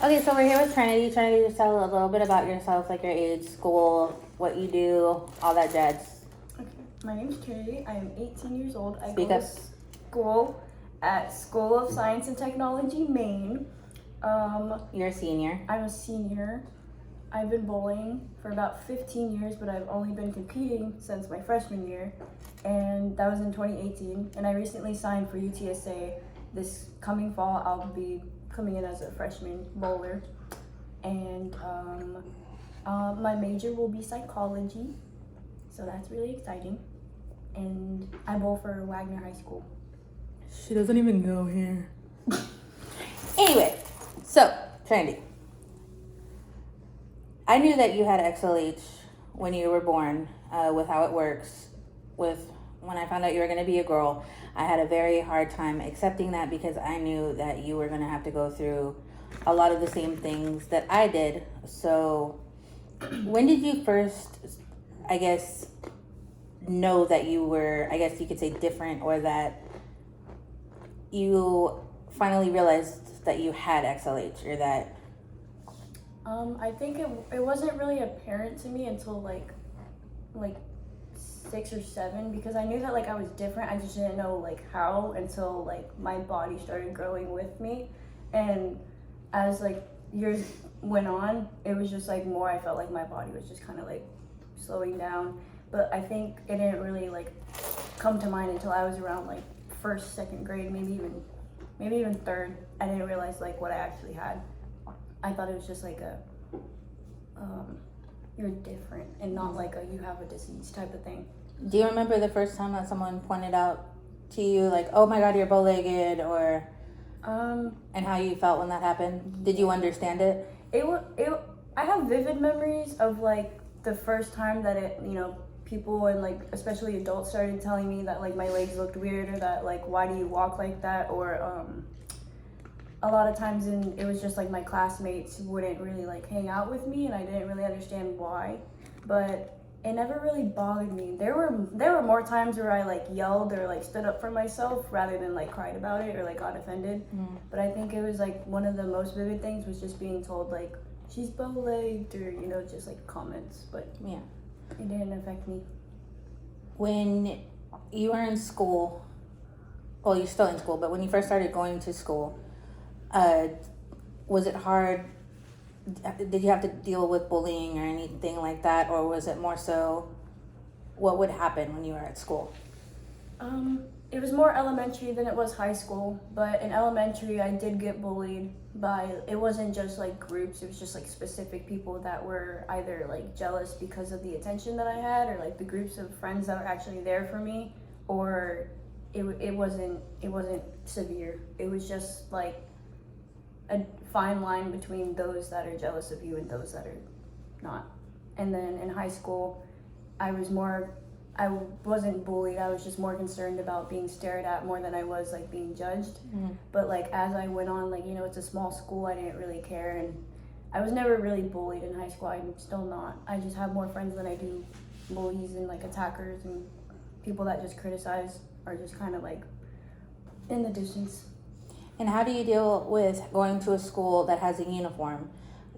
Okay, so we're here with Trinity. Trinity, just tell a little bit about yourself, like your age, school, what you do, all that jazz. Okay, my name is Trinity. I am 18 years old. I Speak go up. to school at School of Science and Technology, Maine. You're a senior. I'm a senior. I've been bowling for about 15 years, but I've only been competing since my freshman year, and that was in 2018. And I recently signed for UTSA. This coming fall, I'll be coming in as a freshman bowler, and my major will be psychology, so that's really exciting. And I bowl for Wagner High School. She doesn't even go here. Anyway, so Trinity, I knew that you had XLH when you were born, with how it works. When I found out you were going to be a girl, I had a very hard time accepting that because I knew that you were going to have to go through a lot of the same things that I did. So, when did you first, I guess, know that you were, I guess you could say, different, or that you finally realized that you had XLH, or that? I think it wasn't really apparent to me until like 6 or 7, because I knew that like I was different. I just didn't know like how until like my body started growing with me, and as like years went on, it was just like more. I felt like my body was just kind of like slowing down, but I think it didn't really like come to mind until I was around like first, second grade, maybe even third. I didn't realize like what I actually had. I thought it was just like you're different and not like you have a disease type of thing. Do you remember the first time that someone pointed out to you, like, oh my God, you're bow-legged, or, and how you felt when that happened? Did you understand it? I have vivid memories of like the first time that people and like especially adults started telling me that like my legs looked weird, or that like why do you walk like that, or a lot of times it was just like my classmates wouldn't really like hang out with me, and I didn't really understand why, but it never really bothered me. There were more times where I like yelled or like stood up for myself rather than like cried about it or like got offended. But I think it was like one of the most vivid things was just being told like she's bow-legged, or just like comments, but Yeah. it didn't affect me. When you were in school, well, you're still in school, but when you first started going to school, was it hard? Did you have to deal with bullying or anything like that, or was it more so what would happen when you were at school? It was more elementary than it was high school, but in elementary I did get bullied by, it wasn't just like groups, it was just like specific people that were either like jealous because of the attention that I had, or like the groups of friends that were actually there for me, or it wasn't severe. It was just like a fine line between those that are jealous of you and those that are not. And then in high school, I wasn't bullied. I was just more concerned about being stared at more than I was like being judged. But like as I went on, like it's a small school, I didn't really care, and I was never really bullied in high school. I'm still not. I just have more friends than I do bullies and like attackers, and people that just criticize are just kind of like in the distance. And how do you deal with going to a school that has a uniform?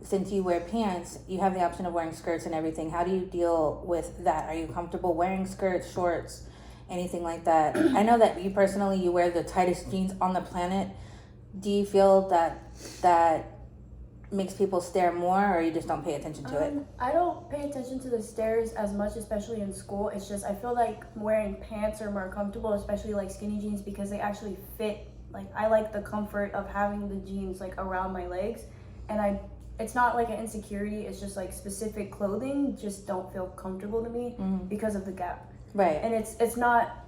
Since you wear pants, you have the option of wearing skirts and everything. How do you deal with that? Are you comfortable wearing skirts, shorts, anything like that? I know that you personally, you wear the tightest jeans on the planet. Do you feel that makes people stare more, or you just don't pay attention to it? I don't pay attention to the stares as much, especially in school. It's just I feel like wearing pants are more comfortable, especially like skinny jeans, because they actually fit. Like I like the comfort of having the jeans like around my legs, and it's not like an insecurity, it's just like specific clothing just don't feel comfortable to me because of the gap. Right. And it's not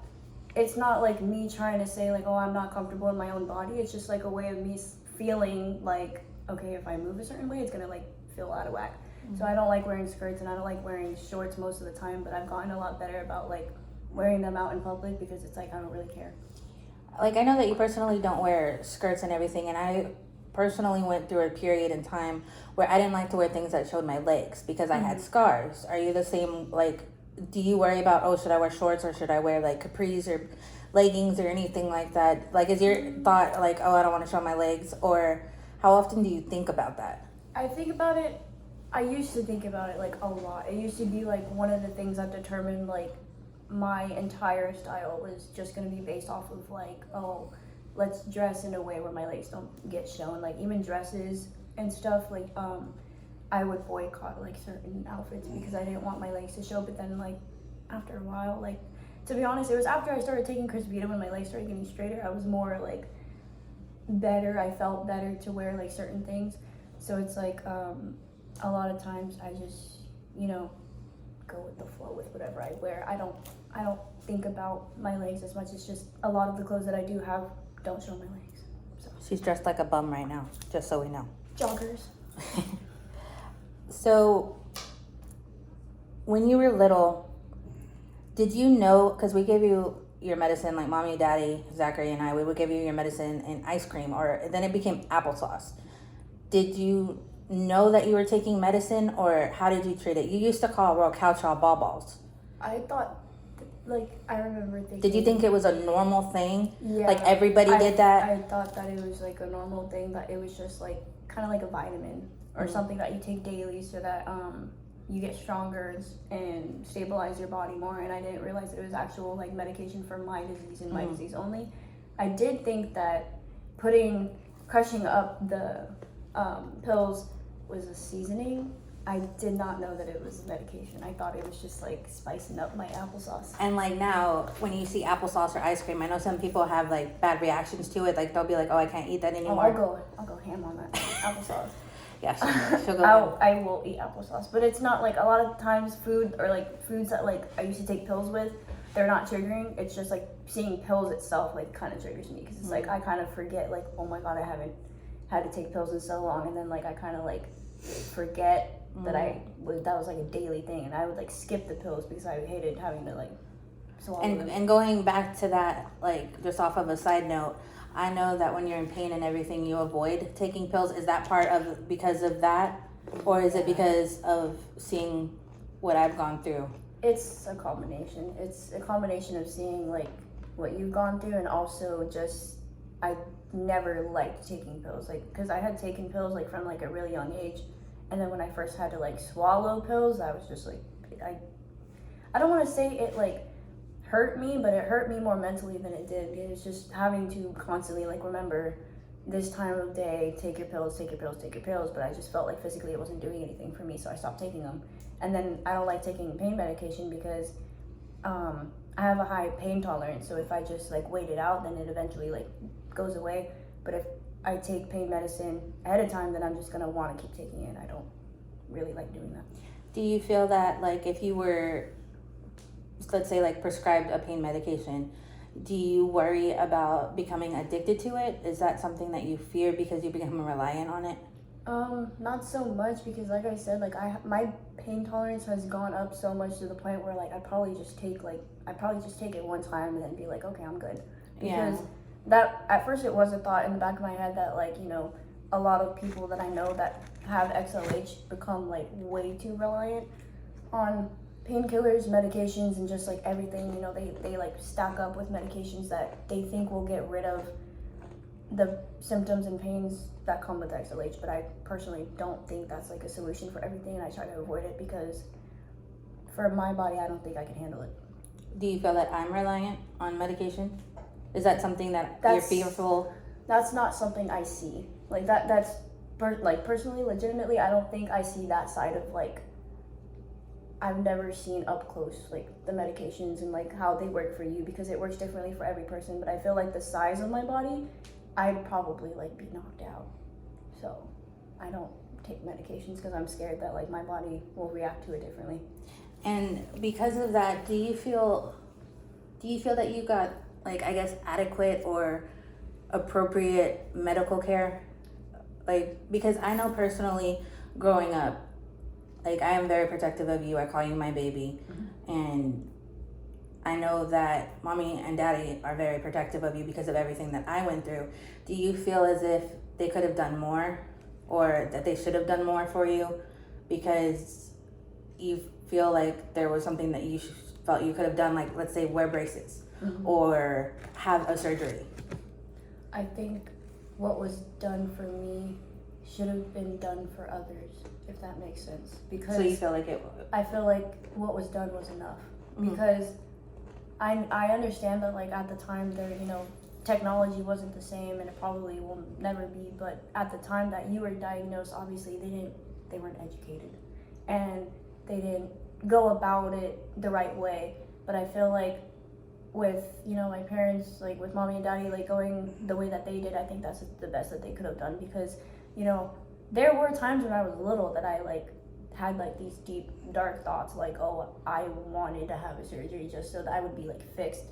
like me trying to say like, oh, I'm not comfortable in my own body. It's just like a way of me feeling like, okay, if I move a certain way, it's gonna like feel out of whack. So I don't like wearing skirts, and I don't like wearing shorts most of the time, but I've gotten a lot better about like wearing them out in public, because it's like I don't really care. Like, I know that you personally don't wear skirts and everything, and I personally went through a period in time where I didn't like to wear things that showed my legs because I had scars. Are you the same? Like, do you worry about, oh, should I wear shorts, or should I wear like capris or leggings or anything like that? Like, is your thought like, oh, I don't want to show my legs? Or How often do you think about that? I think about it. I used to think about it like a lot. It used to be like one of the things that determined like my entire style was just gonna be based off of like, oh, let's dress in a way where my legs don't get shown. Like even dresses and stuff. Like I would boycott like certain outfits because I didn't want my legs to show. But then like after a while, like to be honest, it was after I started taking Crispita when my legs started getting straighter. I was more like better. I felt better to wear like certain things. So it's like a lot of times I just, you know, go with the flow with whatever I wear. I don't think about my legs as much. It's just a lot of the clothes that I do have don't show my legs. So She's dressed like a bum right now, just so we know. joggers. So when you were little, did you know, because we gave you your medicine, like mommy, daddy, Zachary, and I, we would give you your medicine in ice cream, or then it became applesauce. Did you know that you were taking medicine, or how did you treat it? You used to call raw cow chow ball balls. I thought, like, I remember thinking. Did you think it was a normal thing? Yeah. Like everybody did that? I thought that it was like a normal thing, that it was just like kind of like a vitamin or something that you take daily so that you get stronger and stabilize your body more. And I didn't realize it was actual like medication for my disease and my disease only. I did think that crushing up the pills was a seasoning. I did not know that it was medication. I thought it was just like spicing up my applesauce. And like now, when you see applesauce or ice cream, I know some people have like bad reactions to it. Like they'll be like, "Oh, I can't eat that anymore." Oh, I'll go ham on that applesauce. Yeah, she'll go. I will eat applesauce, but it's not like a lot of times food or like foods that like I used to take pills with, they're not triggering. It's just like seeing pills itself like kind of triggers me because it's like I kind of forget like, oh my god, I haven't had to take pills in so long, and then like I kind of like forget that that was like a daily thing, and I would like skip the pills because I hated having to like swallow them. And going back to that, like just off of a side note, I know that when you're in pain and everything, you avoid taking pills. Is that part of because of that, or is it because of seeing what I've gone through? It's a combination. It's a combination of seeing like what you've gone through, and also just I never liked taking pills, like because I had taken pills like from like a really young age. And then when I first had to like swallow pills, I was just like, I don't want to say it like hurt me, but it hurt me more mentally than it did. It was just having to constantly like remember this time of day, take your pills, take your pills, take your pills. But I just felt like physically it wasn't doing anything for me, so I stopped taking them. And then I don't like taking pain medication because I have a high pain tolerance. So if I just like wait it out, then it eventually like goes away. But if I take pain medicine ahead of time, then I'm just gonna want to keep taking it. I don't really like doing that. Do you feel that like if you were, let's say like prescribed a pain medication, do you worry about becoming addicted to it? Is that something that you fear because you become reliant on it? Not so much, because like I said, like my pain tolerance has gone up so much to the point where like I probably just take it one time and then be like, okay, I'm good. Because that at first it was a thought in the back of my head that like, you know, a lot of people that I know that have XLH become like way too reliant on painkillers, medications, and just like everything. You know, they like stack up with medications that they think will get rid of the symptoms and pains that come with XLH. But I personally don't think that's like a solution for everything, and I try to avoid it because for my body, I don't think I can handle it. Do you feel that I'm reliant on medication? Is that something that you're fearful? That's not something I see. Like that's personally, legitimately, I don't think I see that side of like, I've never seen up close like the medications and like how they work for you, because it works differently for every person. But I feel like the size of my body, I'd probably like be knocked out. So I don't take medications because I'm scared that like my body will react to it differently. And because of that, do you feel that you got like, I guess, adequate or appropriate medical care? Like, because I know personally growing up, like I am very protective of you. I call you my baby. And I know that mommy and daddy are very protective of you because of everything that I went through. Do you feel as if they could have done more, or that they should have done more for you because you feel like there was something that you felt you could have done, like let's say wear braces or have a surgery? I think what was done for me should have been done for others, if that makes sense. Because So you feel like it? I feel like what was done was enough. Because I understand that like at the time there, technology wasn't the same, and it probably will never be, but at the time that you were diagnosed, obviously they weren't educated, and they didn't go about it the right way. But I feel like with my parents, like with mommy and daddy, like going the way that they did, I think that's the best that they could have done. Because there were times when I was little that I like had like these deep dark thoughts, like, oh, I wanted to have a surgery just so that I would be like fixed.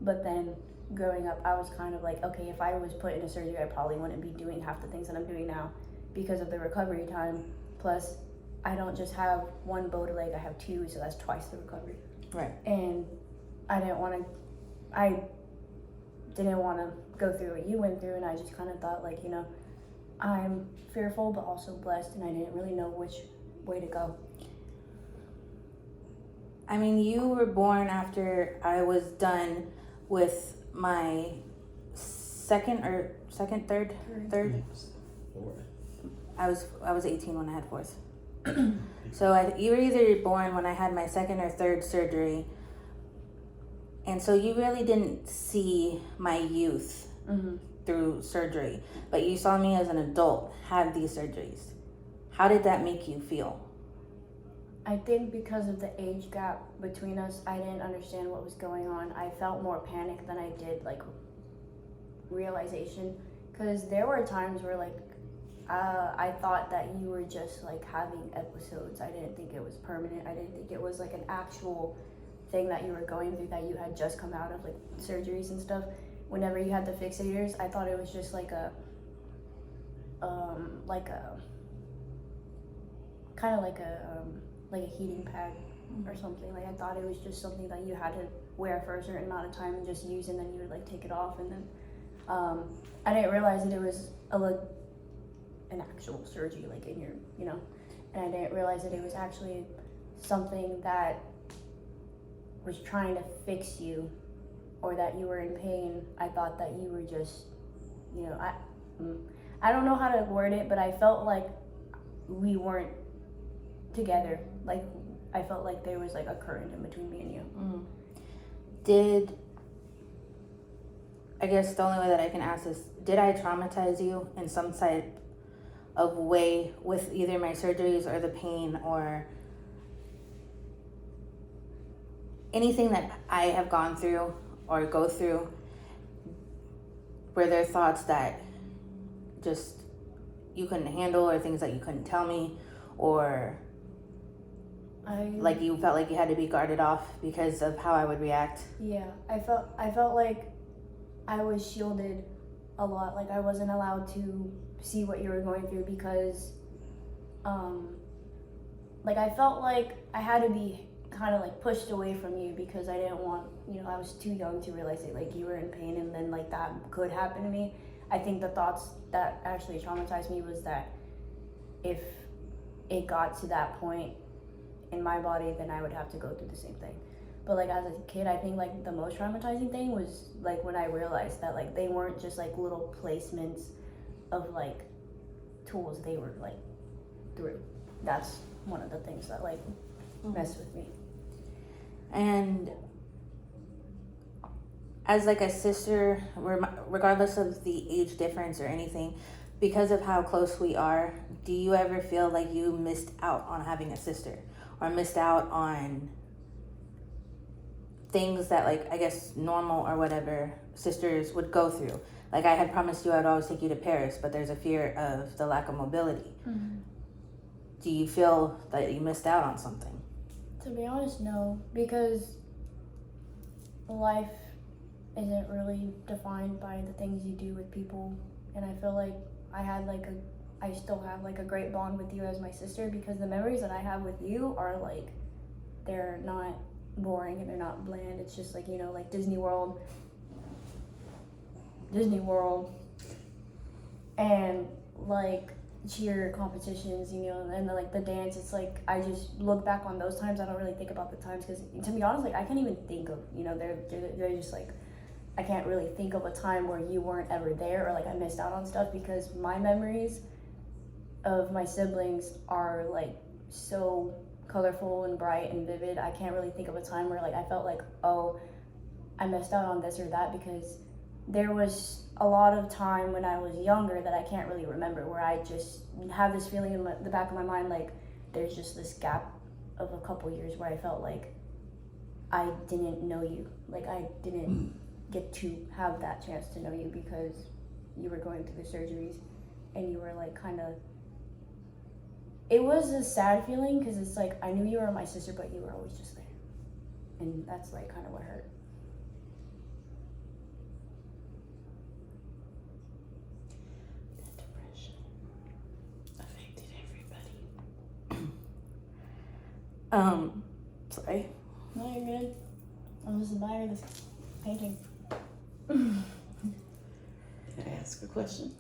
But then growing up, I was kind of like, okay, if I was put in a surgery, I probably wouldn't be doing half the things that I'm doing now because of the recovery time. Plus, I don't just have one bowed leg, I have two, so that's twice the recovery. Right. And I didn't want to go through what you went through, and I just kind of thought like, I'm fearful but also blessed, and I didn't really know which way to go. I mean, you were born after I was done with my third. I was 18 when I had fourth. So you were either born when I had my second or third surgery, and so you really didn't see my youth through surgery, but you saw me as an adult have these surgeries. How did that make you feel? I think because of the age gap between us, I didn't understand what was going on. I felt more panic than I did like realization, because there were times where like I thought that you were just like having episodes. I didn't think it was permanent. I didn't think it was like an actual thing that you were going through, that you had just come out of like surgeries and stuff. Whenever you had the fixators, I thought it was just like a heating pad or something. Like I thought it was just something that you had to wear for a certain amount of time and just use, and then you would like take it off. And then I didn't realize that it was an actual surgery, like in your, and I didn't realize that it was actually something that was trying to fix you, or that you were in pain. I thought that you were just, I don't know how to word it, but I felt like we weren't together. Like I felt like there was like a current in between me and you. I guess the only way that I can ask is, did I traumatize you in some type of way with either my surgeries or the pain or anything that I have gone through or go through? Were there thoughts that just you couldn't handle, or things that you couldn't tell me, or like you felt like you had to be guarded off because of how I would react? Yeah, I felt like I was shielded a lot. Like I wasn't allowed to see what you were going through because like I felt like I had to be kind of like pushed away from you, because I didn't want, I was too young to realize that like you were in pain, and then like that could happen to me. I think the thoughts that actually traumatized me was that if it got to that point in my body, then I would have to go through the same thing. But like as a kid, I think like the most traumatizing thing was like when I realized that like they weren't just like little placements of like tools, they were like through. That's one of the things that like messed with me. And as like a sister, regardless of the age difference or anything, because of how close we are, do you ever feel like you missed out on having a sister, or missed out on things that like, I guess, normal or whatever sisters would go through? Like I had promised you I'd always take you to Paris, but there's a fear of the lack of mobility. Do you feel that you missed out on something? To be honest, no, because life isn't really defined by the things you do with people, and I feel like I still have like a great bond with you as my sister, because the memories that I have with you are like, they're not boring and they're not bland. It's just like, like Disney World, and like cheer competitions, and the dance. It's like I just look back on those times. I don't really think about the times, because to be honest, like I can't even think of, they're just like, I can't really think of a time where you weren't ever there, or like I missed out on stuff, because my memories of my siblings are like so colorful and bright and vivid. I can't really think of a time where like I felt like, oh, I missed out on this or that, because there was a lot of time when I was younger that I can't really remember, where I just have this feeling in the back of my mind like there's just this gap of a couple years where I felt like I didn't know you, like I didn't get to have that chance to know you because you were going through the surgeries and you were like kind of, it was a sad feeling because it's like I knew you were my sister but you were always just there, and that's like kind of what hurt. Depression affected everybody. Sorry. No, you're good. I'll just admire this painting. Can I ask a question?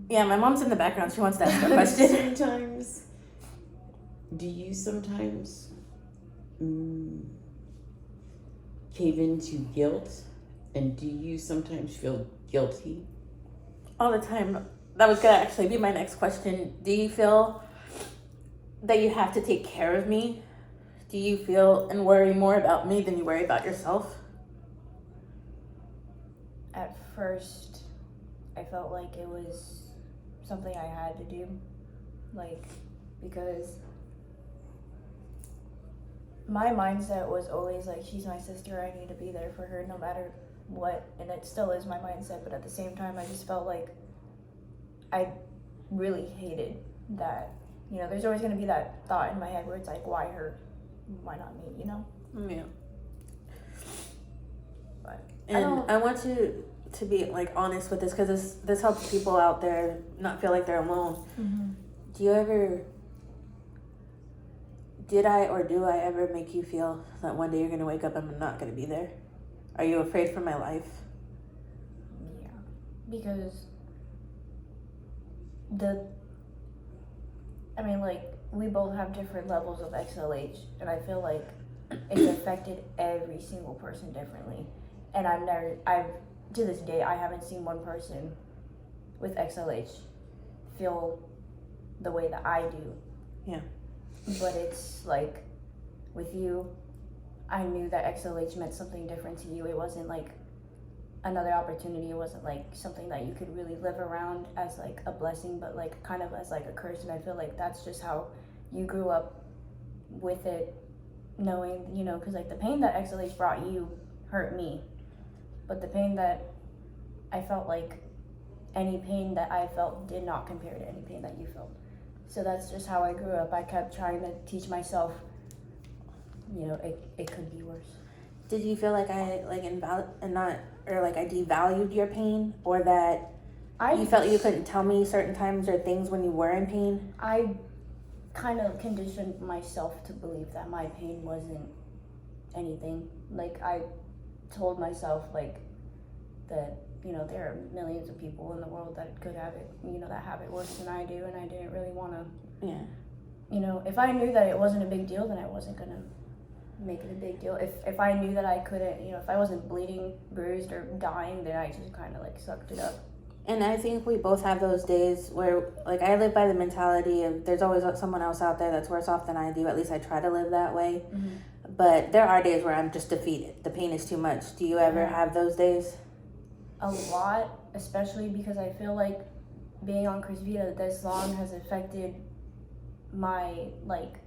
Yeah, my mom's in the background. She wants to ask a question. Sometimes, do you sometimes cave into guilt? And do you sometimes feel guilty? All the time. That was gonna actually be my next question. Do you feel that you have to take care of me? Do you feel and worry more about me than you worry about yourself? At first, I felt like it was something I had to do, like, because my mindset was always like, she's my sister, I need to be there for her no matter what, and it still is my mindset, but at the same time, I just felt like I really hated that, you know, there's always going to be that thought in my head where it's like, why her? Why not me, you know? Yeah. But And I want you to be like honest with this, because this helps people out there not feel like they're alone. Mm-hmm. Did I or do I ever make you feel that one day you're gonna wake up and I'm not gonna be there? Are you afraid for my life? Yeah, because we both have different levels of XLH, and I feel like it's affected every single person differently. And to this day, I haven't seen one person with XLH feel the way that I do. Yeah. But it's like, with you, I knew that XLH meant something different to you. It wasn't like another opportunity. It wasn't like something that you could really live around as like a blessing, but like kind of as like a curse. And I feel like that's just how you grew up with it, knowing, you know, because like the pain that XLH brought you hurt me, but the pain that I felt, like any pain that I felt did not compare to any pain that you felt. So that's just how I grew up. I kept trying to teach myself, you know, it could be worse. Did you feel like I devalued your pain, or that you felt you couldn't tell me certain times or things when you were in pain? I kind of conditioned myself to believe that my pain wasn't anything. Like, I told myself like that, you know, there are millions of people in the world that could have it, you know, that have it worse than I do, and I didn't really want to. Yeah. You know, if I knew that it wasn't a big deal, then I wasn't gonna make it a big deal. If I knew that I couldn't, you know, if I wasn't bleeding, bruised, or dying, then I just kind of like sucked it up. And I think we both have those days where, like, I live by the mentality of there's always someone else out there that's worse off than I do. At least I try to live that way. Mm-hmm. But there are days where I'm just defeated. The pain is too much. Do you ever have those days? A lot, especially because I feel like being on Crysvita this long has affected my, like,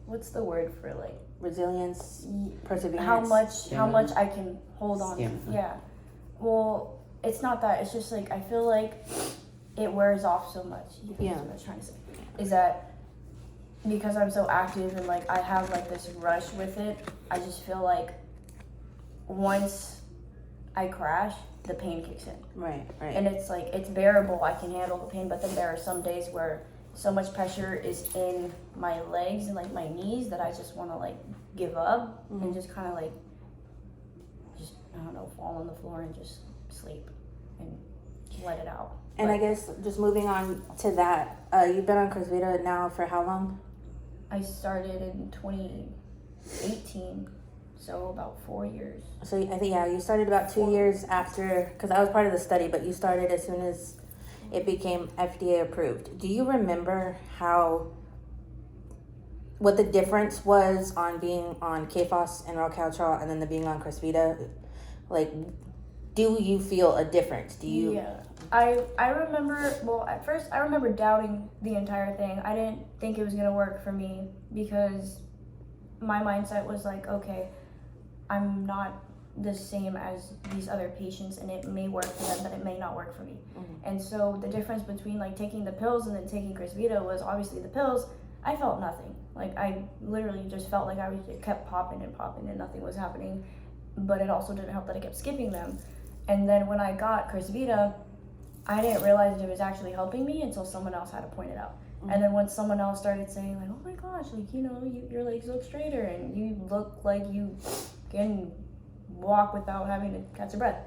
what's the word for, like, Resilience, perseverance. How much I can hold on to. Yeah. Well, it's not that. It's just like I feel like it wears off so much. Yeah. That's what I was trying to say. Is that because I'm so active and like I have like this rush with it, I just feel like once I crash, the pain kicks in. Right. And it's like, it's bearable, I can handle the pain, but then there are some days where so much pressure is in my legs and like my knees that I just want to like give up and just kind of like, just, I don't know, fall on the floor and just sleep and let it out. And I guess just moving on to that, you've been on Crysvita now for how long? I started in 2018. So about 4 years. So I think, you started about 2 years after, because I was part of the study, but you started as soon as it became FDA approved. Do you remember what the difference was on being on KFOS and Ralcaltrol and then the being on Crysvita? Like, do you feel a difference? Do you? Yeah. I remember, well, at first I remember doubting the entire thing. I didn't think it was going to work for me because my mindset was like, okay, I'm not the same as these other patients, and it may work for them, but it may not work for me. And so the difference between like taking the pills and then taking Crysvita was obviously the pills, I felt nothing. Like, I literally just felt like it kept popping and nothing was happening. But it also didn't help that I kept skipping them. And then when I got Crysvita, I didn't realize it was actually helping me until someone else had to point it out. And then once someone else started saying like, oh my gosh, like, you know, your legs look straighter and you look like you can walk without having to catch a breath.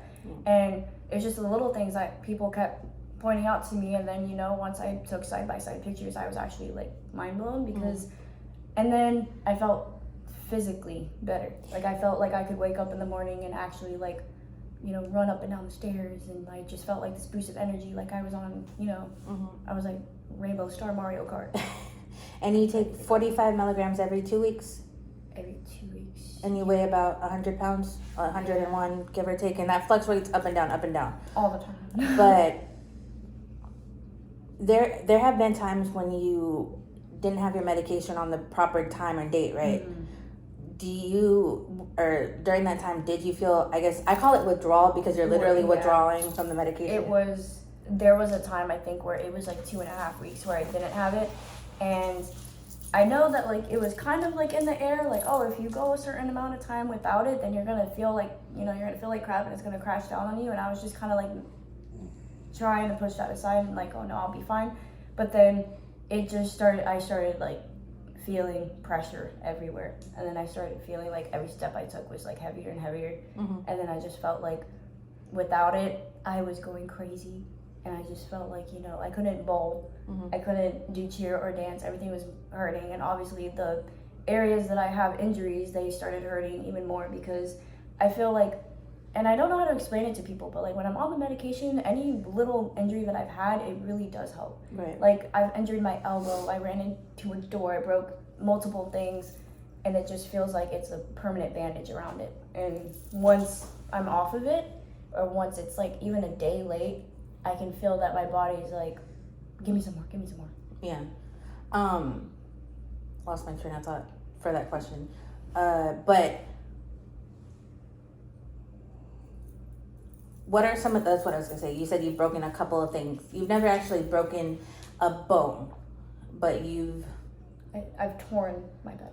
And it's just the little things that people kept pointing out to me. And then, you know, once I took side-by-side pictures, I was actually like mind blown because, and then I felt physically better. Like, I felt like I could wake up in the morning and actually like, you know, run up and down the stairs, and I just felt like this boost of energy, like I was on, you know, I was like Rainbow Star Mario Kart. And you take 45 milligrams every 2 weeks? Every 2 weeks. And you weigh about 100 pounds, 101, give or take, and that fluctuates up and down. All the time. But there have been times when you didn't have your medication on the proper time and date, right? Do you, or during that time, did you feel, I guess, I call it withdrawal because you're literally withdrawing from the medication? There was a time, I think, where it was like 2.5 weeks where I didn't have it. And I know that like it was kind of like in the air, like, oh, if you go a certain amount of time without it, then you're going to feel like, you know, you're going to feel like crap and it's going to crash down on you. And I was just kind of like trying to push that aside and like, oh no, I'll be fine. But then I started like feeling pressure everywhere, and then I started feeling like every step I took was like heavier and heavier. And then I just felt like without it I was going crazy, and I just felt like, you know, I couldn't bowl, I couldn't do cheer or dance, everything was hurting. And obviously the areas that I have injuries, they started hurting even more because I feel like, and I don't know how to explain it to people, but like when I'm on the medication, any little injury that I've had, it really does help. Right. Like, I've injured my elbow, I ran into a door, I broke multiple things, and it just feels like it's a permanent bandage around it. And once I'm off of it, or once it's like even a day late, I can feel that my body's like, give me some more. Yeah. Lost my train of thought for that question. But what are some of, that's what I was gonna say. You said you've broken a couple of things. You've never actually broken a bone, but I've torn my bed.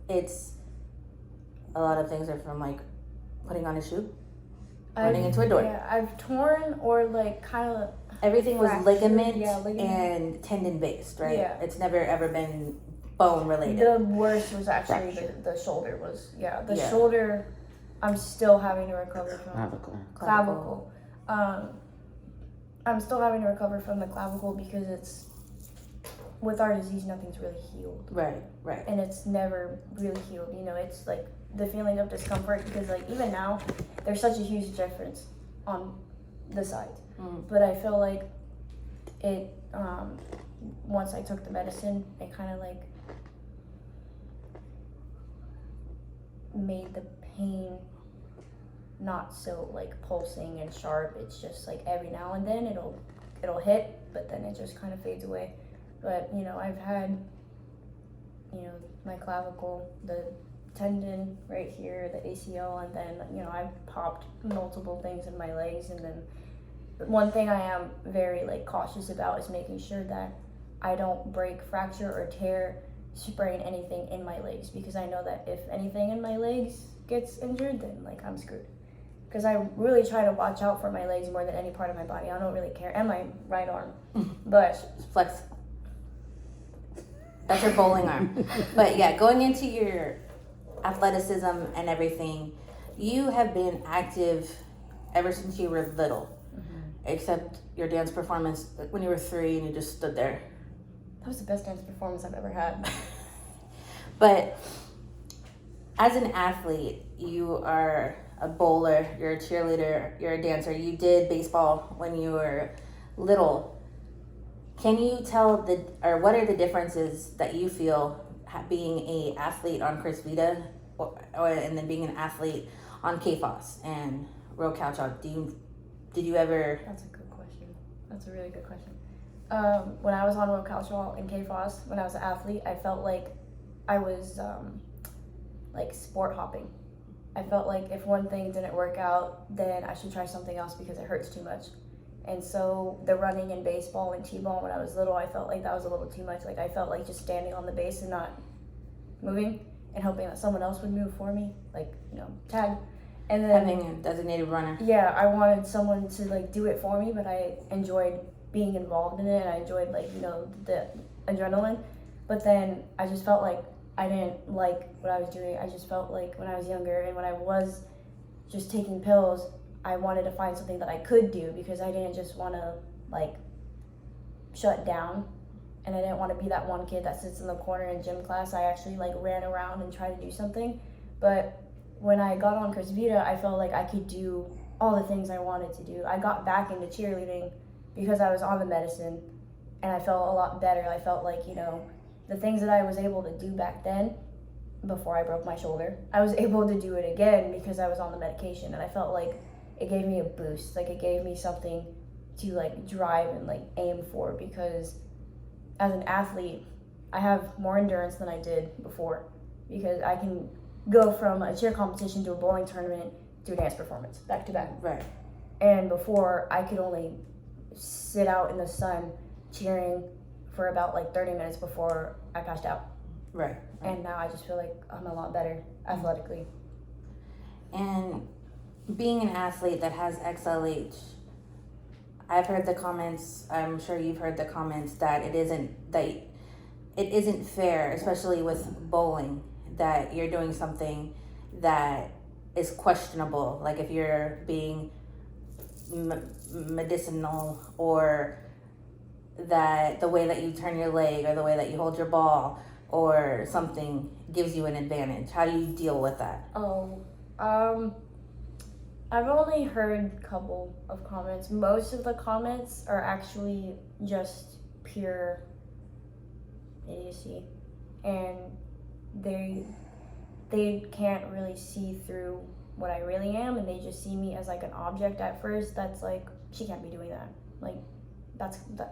It's a lot of things are from like putting on a shoe, running into a door. Yeah, I've torn or like kind of. Everything was ligament, ligament and tendon based, right? Yeah. It's never ever been bone related. The worst was actually the shoulder was, shoulder. I'm still having to recover from clavicle. I'm still having to recover from the clavicle because it's, with our disease, nothing's really healed. Right. And it's never really healed. You know, it's like the feeling of discomfort because like even now, there's such a huge difference on the sides. But I feel like it, once I took the medicine, it kind of like made the pain not so like pulsing and sharp. It's just like every now and then it'll hit, but then it just kind of fades away. But you know, I've had, you know, my clavicle, the tendon right here, the ACL, and then, you know, I've popped multiple things in my legs. And then one thing I am very like cautious about is making sure that I don't break, fracture, or tear, sprain anything in my legs, because I know that if anything in my legs gets injured, then like I'm screwed. Because I really try to watch out for my legs more than any part of my body. I don't really care, and my right arm. But flex. That's your bowling arm. But yeah, going into your athleticism and everything, you have been active ever since you were little. Except your dance performance when you were 3 and you just stood there. That was the best dance performance I've ever had. But as an athlete, you are a bowler, you're a cheerleader, you're a dancer. You did baseball when you were little, can you tell what are the differences that you feel being a athlete on Chris Vita, and then being an athlete on KFOS and Royal Couch? Did you ever? That's a good question. That's a really good question. When I was on Royal Couch in KFOS, when I was an athlete, I felt like I was like sport hopping. I felt like if one thing didn't work out, then I should try something else because it hurts too much. And so the running and baseball and t-ball when I was little, I felt like that was a little too much. Like I felt like just standing on the base and not moving and hoping that someone else would move for me, like, tag. And then Having a designated runner. Yeah, I wanted someone to like do it for me, but I enjoyed being involved in it and I enjoyed the adrenaline. But then I just felt like I didn't like what I was doing. I just felt like when I was younger and when I was just taking pills, I wanted to find something that I could do because I didn't just want to like shut down, and I didn't want to be that one kid that sits in the corner in gym class. I actually like ran around and tried to do something. But when I got on Chris Vita, I felt like I could do all the things I wanted to do. I got back into cheerleading because I was on the medicine and I felt a lot better. I felt like, the things that I was able to do back then before I broke my shoulder, I was able to do it again because I was on the medication, and I felt like it gave me a boost. Like it gave me something to like drive and like aim for, because as an athlete, I have more endurance than I did before because I can go from a cheer competition to a bowling tournament to a dance performance back to back. Right. And before, I could only sit out in the sun cheering for about like 30 minutes before I passed out. Right. And now I just feel like I'm a lot better athletically. And being an athlete that has XLH, I've heard the comments, I'm sure you've heard the comments that it isn't fair, especially with bowling, that you're doing something that is questionable. Like if you're being medicinal, or that the way that you turn your leg or the way that you hold your ball or something gives you an advantage. How do you deal with that? I've only heard a couple of comments. Most of the comments are actually just pure idiocy, and they can't really see through what I really am, and they just see me as like an object at first. That's like, she can't be doing that. Like,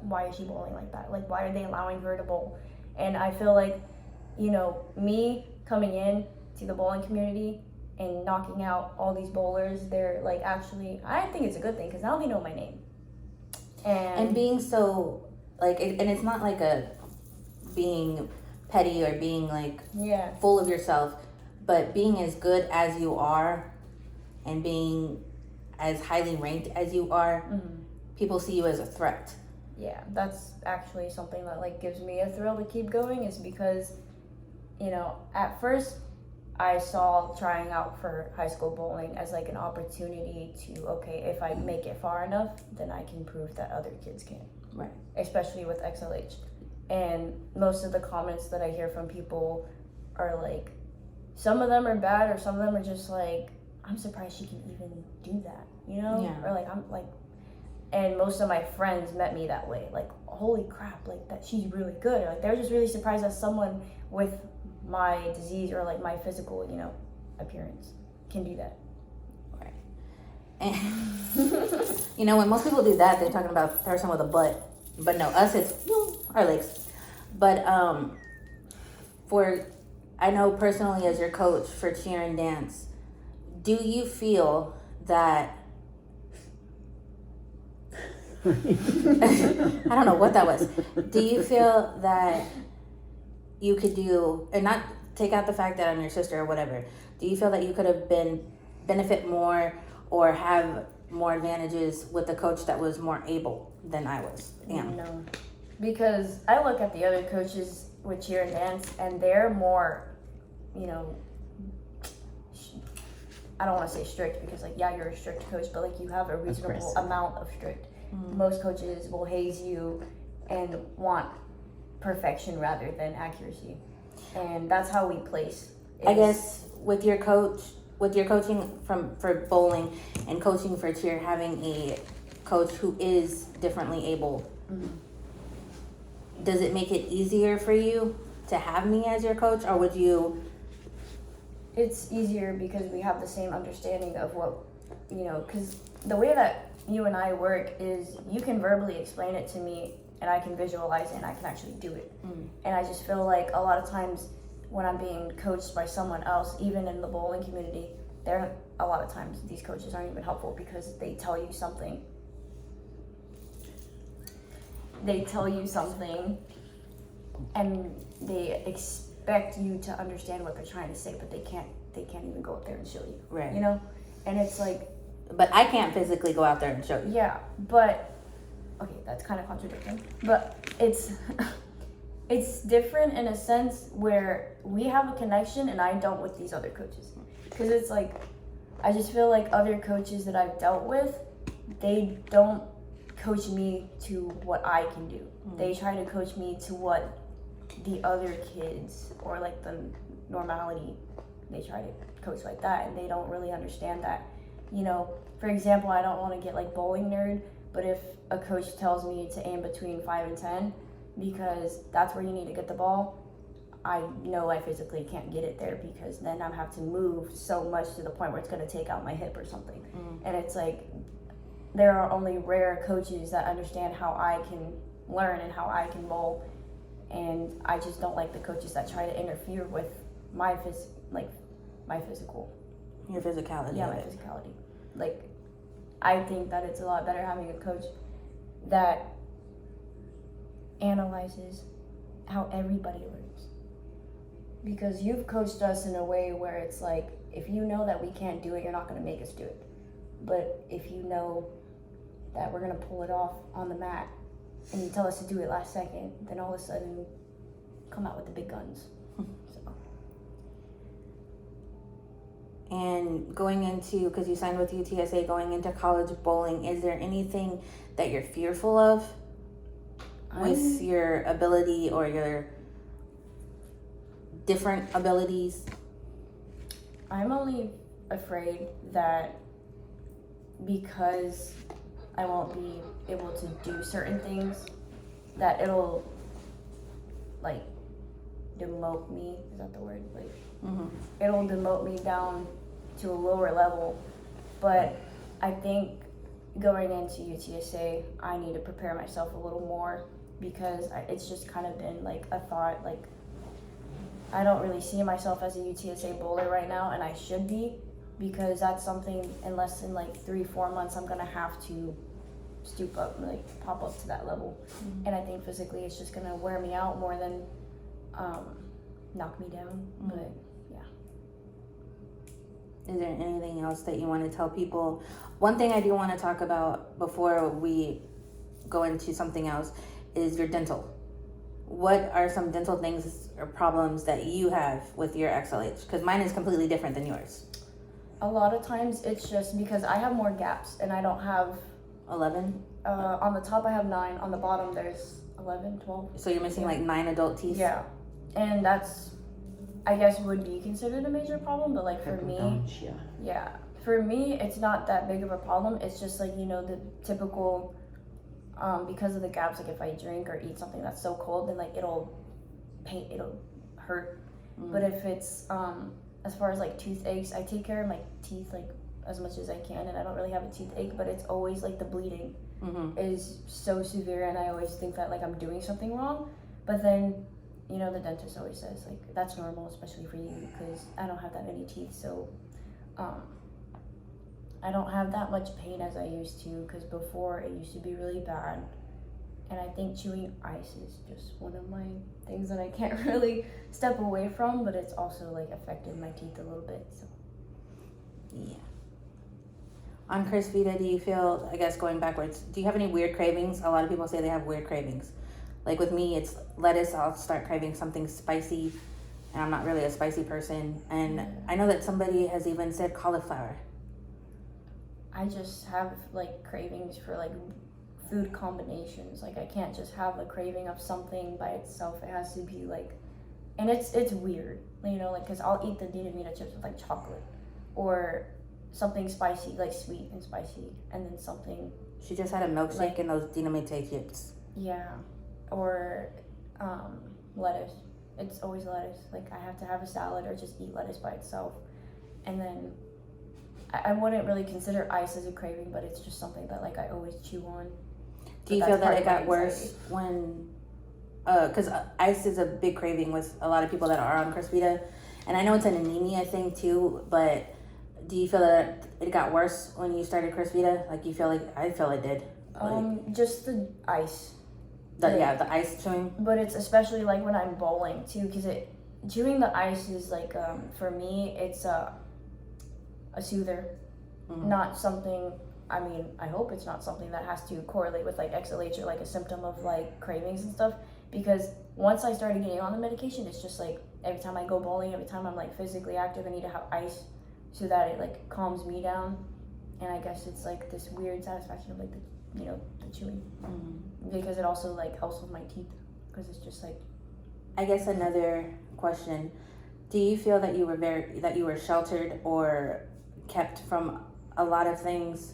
why is she bowling like that? Like, why are they allowing her to bowl? And I feel like, me coming in to the bowling community and knocking out all these bowlers, they're like, actually, I think it's a good thing because now they know my name. And being so like, and it's not like a being petty or being like full of yourself, but being as good as you are and being as highly ranked as you are, people see you as a threat. Yeah, that's actually something that like gives me a thrill to keep going, is because, at first I saw trying out for high school bowling as like an opportunity to, okay, if I make it far enough, then I can prove that other kids can. Right. Especially with XLH. And most of the comments that I hear from people are like, some of them are bad, or some of them are just like, I'm surprised she can even do that, Yeah. Or like, I'm like, and most of my friends met me that way, like, holy crap, like that she's really good. Or like they're just really surprised that someone with my disease or like my physical, appearance can do that. Right. And when most people do that, they're talking about a person with a butt. But no, us, it's our legs. But I know personally as your coach for cheer and dance, do you feel that I don't know what that was. Do you feel that you could do, and not take out the fact that I'm your sister or whatever, do you feel that you could have benefit more or have more advantages with a coach that was more able than I was? No, because I look at the other coaches with cheer and dance, and they're more, I don't want to say strict, because like, yeah, you're a strict coach, but like you have a reasonable amount of strict. Most coaches will haze you and want perfection rather than accuracy, and that's how we place. I guess with your coaching for bowling and coaching for cheer, having a coach who is differently able, does it make it easier for you to have me as your coach, or would you? It's easier because we have the same understanding of what, because the way that you and I work is you can verbally explain it to me and I can visualize it and I can actually do it. And I just feel like a lot of times when I'm being coached by someone else, even in the bowling community, a lot of times these coaches aren't even helpful because they tell you something. And they expect you to understand what they're trying to say, but they can't even go up there and show you. Right. And it's like, but I can't physically go out there and show you. yeah, but okay, that's kind of contradicting. But it's it's different in a sense where we have a connection and I don't with these other coaches. Because it's like, I just feel like other coaches that I've dealt with, they don't coach me to what I can do. They try to coach me to what the other kids or like the normality, they try to coach like that, and they don't really understand that. For example, I don't want to get like bowling nerd, but if a coach tells me to aim between 5 and 10 because that's where you need to get the ball, I know I physically can't get it there because then I have to move so much to the point where it's going to take out my hip or something. And it's like, there are only rare coaches that understand how I can learn and how I can bowl. And I just don't like the coaches that try to interfere with my physical. Your physicality. Yeah, my physicality. Like, I think that it's a lot better having a coach that analyzes how everybody learns. Because you've coached us in a way where it's like, if you know that we can't do it, you're not going to make us do it. But if you know that we're going to pull it off on the mat and you tell us to do it last second, then all of a sudden come out with the big guns. So. And going into, because you signed with UTSA, going into college bowling, is there anything that you're fearful of with your ability or your different abilities? I'm only afraid that because I won't be able to do certain things, that it'll like demote me. Is that the word? Like, it'll demote me down to a lower level. But I think going into UTSA, I need to prepare myself a little more because it's just kind of been like a thought. Like, I don't really see myself as a UTSA bowler right now, and I should be, because that's something in less than like 3-4 months I'm gonna have to stoop up, like pop up to that level. And I think physically it's just gonna wear me out more than knock me down. But yeah. Is there anything else that you want to tell people? One thing I do want to talk about before we go into something else is your dental. What are some dental things or problems that you have with your XLH? Because mine is completely different than yours. A lot of times it's just because I have more gaps and I don't have 11? On the top I have 9, on the bottom there's 11, 12. So you're missing like 9 adult teeth? Yeah. And that's, I guess, would be considered a major problem, but like for me, for me it's not that big of a problem. It's just like, the typical, because of the gaps, like if I drink or eat something that's so cold, then like it'll hurt. But if it's as far as like toothaches, I take care of my teeth like as much as I can, and I don't really have a toothache, but it's always like the bleeding is so severe, and I always think that like I'm doing something wrong. But then, the dentist always says like that's normal, especially for you, because I don't have that many teeth, so I don't have that much pain as I used to, because before it used to be really bad. And I think chewing ice is just one of my things that I can't really step away from, but it's also like affected my teeth a little bit. So yeah. On Chris Vita, do you feel, I guess going backwards, do you have any weird cravings? A lot of people say they have weird cravings. Like with me, it's lettuce. I'll start craving something spicy, and I'm not really a spicy person. And I know that somebody has even said cauliflower. I just have like cravings for like food combinations. Like I can't just have a craving of something by itself. It has to be like, and it's weird, like, because I'll eat the Dita Vita chips with like chocolate, or something spicy, like sweet and spicy, and then something She just had a milkshake Like- and those Dinamite chips. Yeah, or lettuce. It's always lettuce. Like, I have to have a salad or just eat lettuce by itself. And then I wouldn't really consider ice as a craving, but it's just something that, like, I always chew on. Do you But feel that's that part it of my got worse anxiety. when, because ice is a big craving with a lot of people that are on Crysvita, and I know it's an anemia thing too, but do you feel that it got worse when you started Crysvita? Like, you feel like, I feel it did. Just the ice. The ice chewing. But it's especially, like, when I'm bowling, too, because chewing the ice is, like, for me, it's a soother. Not something, I mean, I hope it's not something that has to correlate with, like, XLH or, like, a symptom of, like, cravings and stuff. Because once I started getting on the medication, it's just, like, every time I go bowling, every time I'm, like, physically active, I need to have ice so that it, like, calms me down. And I guess it's, like, this weird satisfaction of, like, the chewing. Because it also, like, helps with my teeth. Because it's just, like... I guess another question. Do you feel that you were sheltered or kept from a lot of things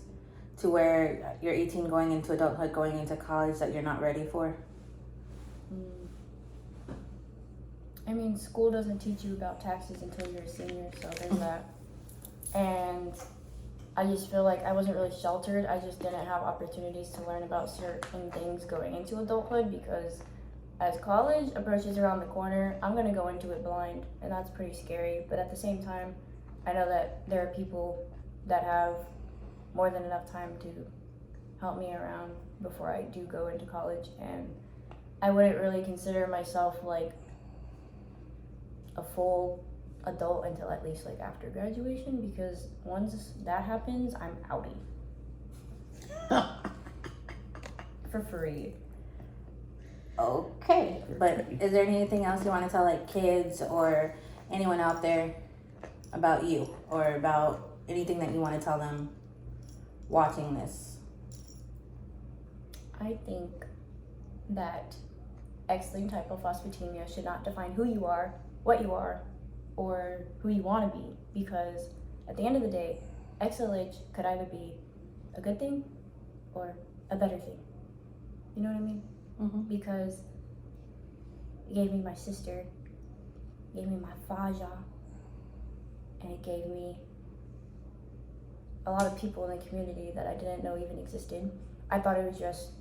to where you're 18 going into adulthood, going into college that you're not ready for? I mean, school doesn't teach you about taxes until you're a senior, so there's that. And I just feel like I wasn't really sheltered. I just didn't have opportunities to learn about certain things going into adulthood because as college approaches around the corner, I'm going to go into it blind, and that's pretty scary. But at the same time, I know that there are people that have more than enough time to help me around before I do go into college, and I wouldn't really consider myself like a full adult until at least like after graduation, because once that happens, I'm outie. For free. Okay, but is there anything else you want to tell like kids or anyone out there about you or about anything that you want to tell them watching this? I think that X-linked hypophosphatemia should not define who you are, what you are, or who you want to be, because at the end of the day, XLH could either be a good thing or a better thing. You know what I mean? Mm-hmm. Because it gave me my sister, it gave me my Faja, and it gave me a lot of people in the community that I didn't know even existed. I thought it was just,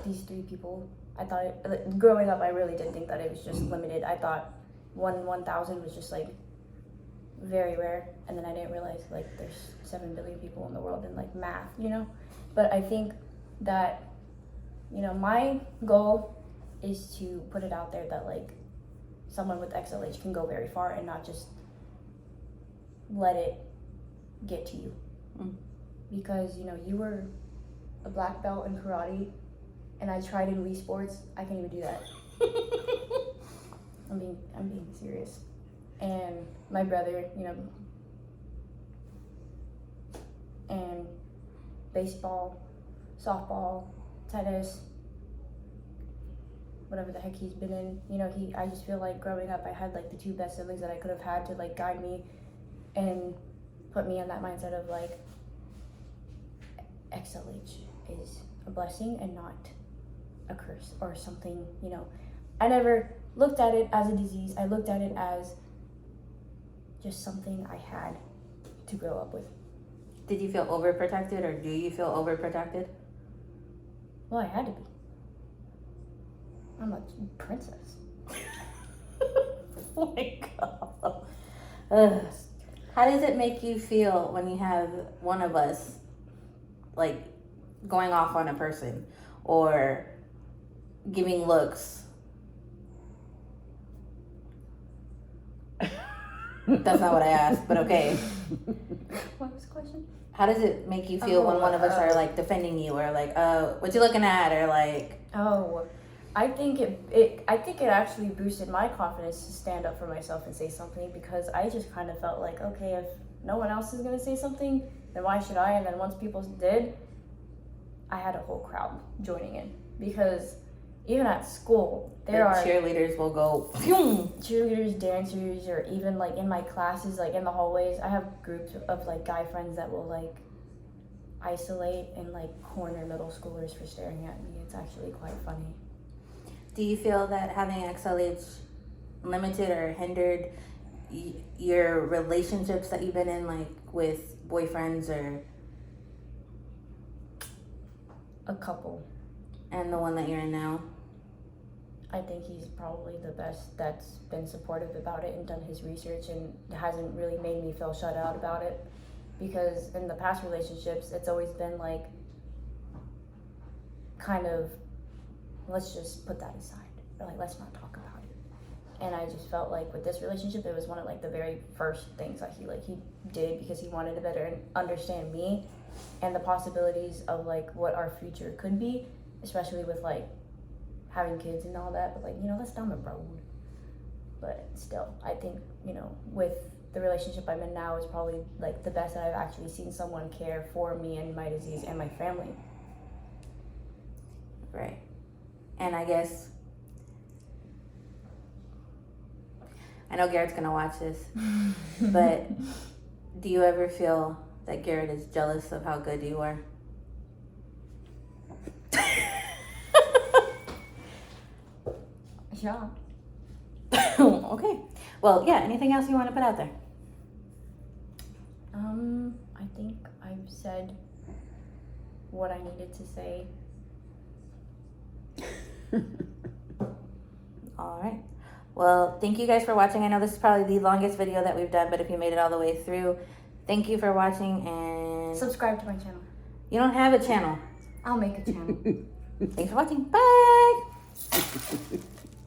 these 3 people. I thought, growing up, I really did think that it was just limited. I thought 1,000 was just like very rare, and then I didn't realize like there's 7 billion people in the world and like math, But I think that, my goal is to put it out there that like someone with XLH can go very far and not just let it get to you. Because, you were a black belt in karate, and I tried in Wii Sports. I can't even do that. I'm being serious. And my brother, and baseball, softball, tennis, whatever the heck he's been in, I just feel like growing up, I had like the 2 best siblings that I could have had to like guide me and put me in that mindset of like XLH is a blessing and not a curse or something, I never looked at it as a disease. I looked at it as just something I had to grow up with. Did you feel overprotected or do you feel overprotected? Well, I had to be. I'm a princess. Oh my God. Ugh. How does it make you feel when you have one of us like going off on a person or giving looks? That's not what I asked, but okay. What was the question? How does it make you feel when one of us are like defending you or like, what you looking at, or like? Oh, I think it actually boosted my confidence to stand up for myself and say something, because I just kind of felt like, okay, if no one else is gonna say something, then why should I? And then once people did, I had a whole crowd joining in, because even at school, there are cheerleaders will go, phew. cheerleaders, dancers, or even like in my classes, like in the hallways, I have groups of like guy friends that will like isolate and like corner middle schoolers for staring at me. It's actually quite funny. Do you feel that having XLH limited or hindered your relationships that you've been in, like with boyfriends or? A couple. And the one that you're in now? I think he's probably the best that's been supportive about it and done his research and hasn't really made me feel shut out about it. Because in the past relationships, it's always been like, kind of, let's just put that aside. Or like, let's not talk about it. And I just felt like with this relationship, it was one of like the very first things that he did because he wanted to better understand me and the possibilities of like what our future could be, especially with like having kids and all that. But like, you know, that's down the road. But still, I think, you know, with the relationship I'm in now is probably like the best that I've actually seen someone care for me and my disease and my family. Right. And I guess, I know Garrett's gonna watch this, but do you ever feel that Garrett is jealous of how good you are? Yeah. Okay. Well, yeah, anything else you want to put out there? I think I've said what I needed to say. All right. Well, thank you guys for watching. I know this is probably the longest video that we've done, but if you made it all the way through, thank you for watching, and Subscribe to my channel. you don't have a channel. I'll make a channel. Thanks for watching. Bye.